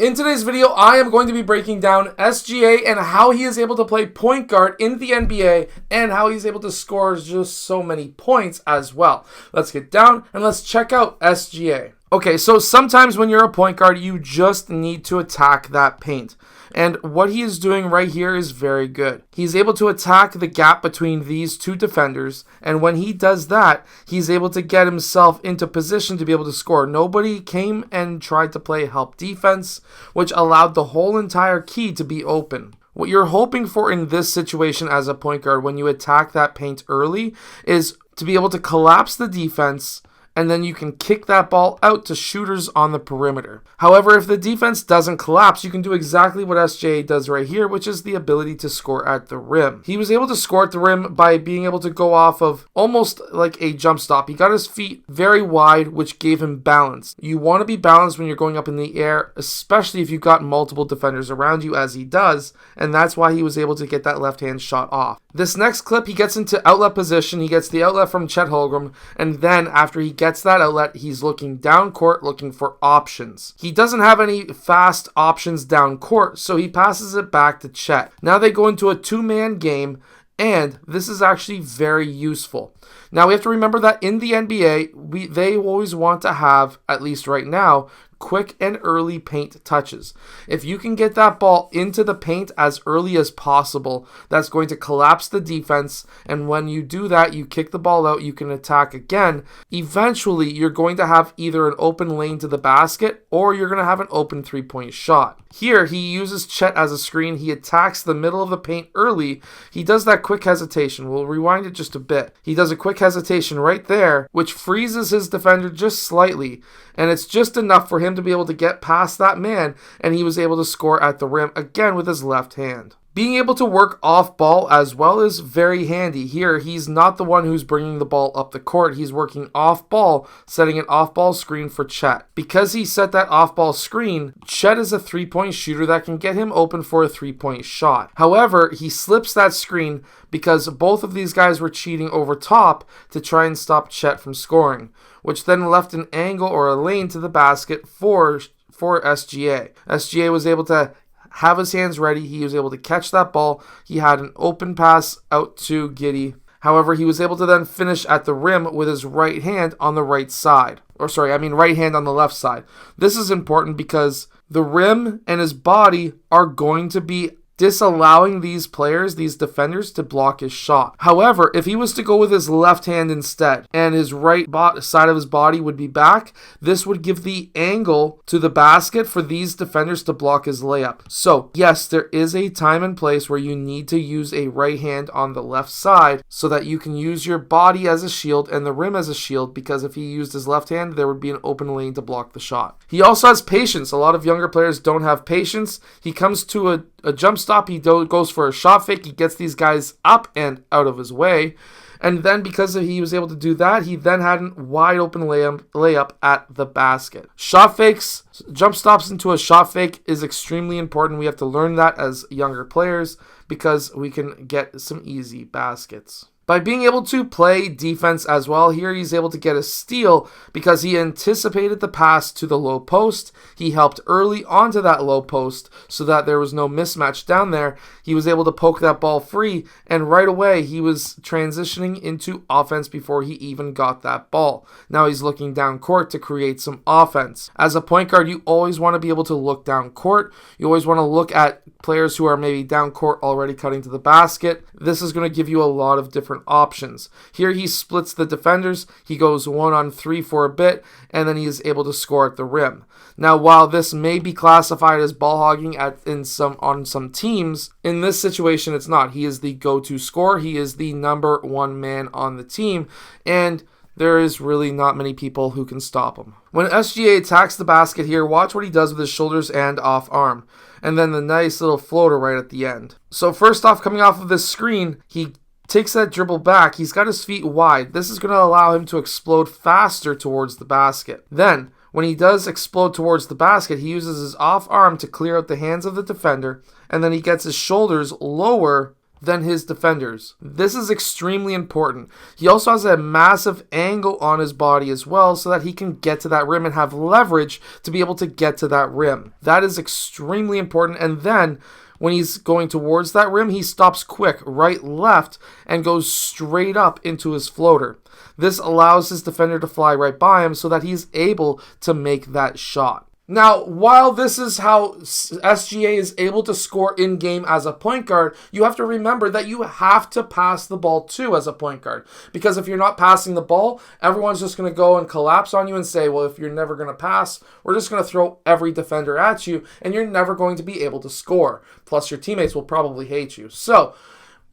In today's video, I am going to be breaking down SGA and how he is able to play point guard in the NBA and how he's able to score just so many points as well. Let's get down and let's check out SGA. Okay, so sometimes when you're a point guard, you just need to attack that paint. And what he is doing right here is very good. He's able to attack the gap between these two defenders, and when he does that, he's able to get himself into position to be able to score. Nobody came and tried to play help defense, which allowed the whole entire key to be open. What you're hoping for in this situation as a point guard when you attack that paint early is to be able to collapse the defense, and then you can kick that ball out to shooters on the perimeter. However, if the defense doesn't collapse, you can do exactly what SGA does right here, which is the ability to score at the rim. He was able to score at the rim by being able to go off of almost like a jump stop. He got his feet very wide, which gave him balance. You want to be balanced when you're going up in the air, especially if you've got multiple defenders around you, as he does, and that's why he was able to get that left-hand shot off. This next clip, he gets into outlet position. He gets the outlet from Chet Holmgren, and then after he gets that outlet, he's looking down court, looking for options. He doesn't have any fast options down court, so he passes it back to Chet. Now they go into a two-man game, and this is actually very useful. Now we have to remember that in the NBA, they always want to have, at least right now, quick and early paint touches. If you can get that ball into the paint as early as possible, that's going to collapse the defense, and when you do that, you kick the ball out, you can attack again. Eventually, you're going to have either an open lane to the basket, or you're going to have an open three-point shot. Here, he uses Chet as a screen. He attacks the middle of the paint early. He does that quick hesitation. We'll rewind it just a bit. He does a quick hesitation right there, which freezes his defender just slightly, and it's just enough for him to be able to get past that man, and he was able to score at the rim again with his left hand. Being able to work off ball as well is very handy. Here, he's not the one who's bringing the ball up the court. He's working off ball, setting an off ball screen for Chet. Because he set that off ball screen, Chet is a three-point shooter that can get him open for a three-point shot. However, he slips that screen because both of these guys were cheating over top to try and stop Chet from scoring, which then left an angle or a lane to the basket for SGA. SGA was able to have his hands ready. He was able to catch that ball. He had an open pass out to Giddey. However, he was able to then finish at the rim with his right hand on the right side. Right hand on the left side. This is important because the rim and his body are going to be disallowing these players, these defenders, to block his shot. However, if he was to go with his left hand instead and his right side of his body would be back, this would give the angle to the basket for these defenders to block his layup. So yes, there is a time and place where you need to use a right hand on the left side so that you can use your body as a shield and the rim as a shield, because if he used his left hand, there would be an open lane to block the shot. He also has patience. A lot of younger players don't have patience. He comes to a jump stop, he goes for a shot fake, he gets these guys up and out of his way, and then because he was able to do that, he then had a wide open layup at the basket. Shot fakes, jump stops into a shot fake is extremely important. We have to learn that as younger players because we can get some easy baskets. By being able to play defense as well, here he's able to get a steal because he anticipated the pass to the low post. He helped early onto that low post so that there was no mismatch down there. He was able to poke that ball free, and right away he was transitioning into offense before he even got that ball. Now he's looking down court to create some offense. As a point guard, you always want to be able to look down court. You always want to look at players who are maybe down court already cutting to the basket. This is going to give you a lot of different options. Here he splits the defenders. He goes 1-on-3 for a bit, and then he is able to score at the rim. Now, while this may be classified as ball hogging on some teams, in this situation it's not. He is the go-to scorer. He is the number one man on the team, and there is really not many people who can stop him. When SGA attacks the basket here, watch what he does with his shoulders and off arm, and then the nice little floater right at the end. So first off, coming off of this screen, he takes that dribble back. He's got his feet wide. This is going to allow him to explode faster towards the basket. Then, when he does explode towards the basket, he uses his off arm to clear out the hands of the defender, and then he gets his shoulders lower than his defenders. This is extremely important. He also has a massive angle on his body as well so that he can get to that rim and have leverage to be able to get to that rim. That is extremely important. And then when he's going towards that rim, he stops quick, right, left, and goes straight up into his floater. This allows his defender to fly right by him so that he's able to make that shot. Now, while this is how SGA is able to score in-game as a point guard, you have to remember that you have to pass the ball too as a point guard. Because if you're not passing the ball, everyone's just going to go and collapse on you and say, well, if you're never going to pass, we're just going to throw every defender at you, and you're never going to be able to score. Plus, your teammates will probably hate you. So,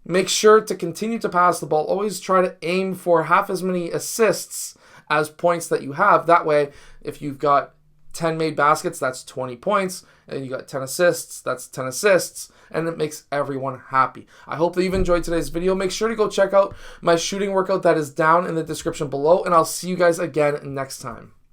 make sure to continue to pass the ball. Always try to aim for half as many assists as points that you have. That way, if you've got 10 made baskets, that's 20 points, and you got 10 assists, that's 10 assists, and it makes everyone happy. I hope that you've enjoyed today's video. Make sure to go check out my shooting workout that is down in the description below, and I'll see you guys again next time.